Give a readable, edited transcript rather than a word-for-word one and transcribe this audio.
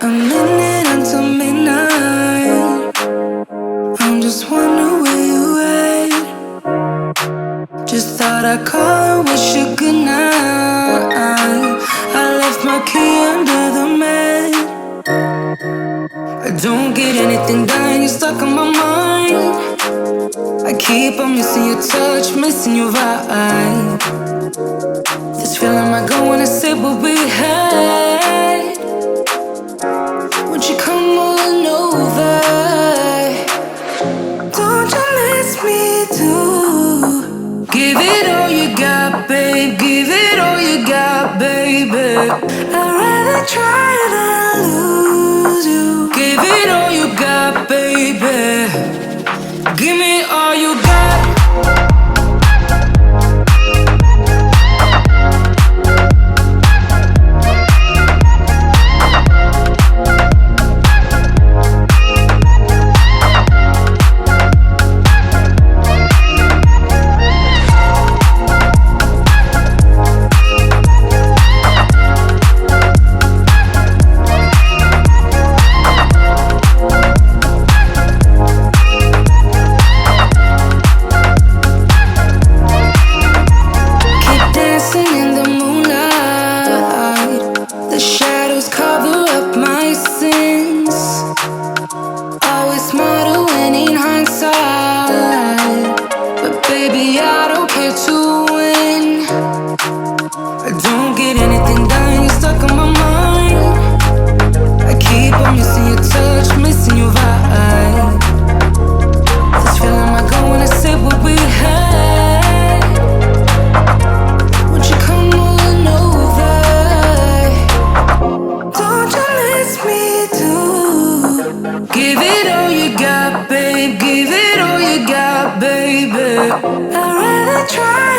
A minute until midnight. I'm just wondering where you at. Just thought I'd call and wish you good night. I left my key under the mat. I don't get anything done, you're stuck on my mind. I keep on missing your touch, missing your vibe. This feeling might go when I say what we had. Won't you come on over? Don't you miss me too? Give it all you got, babe. Give it all you got, baby. I'd rather try than lose you. Give it all you got, baby. Give me all you got. Give it all you got, babe. Give it all you got, baby. I'd rather try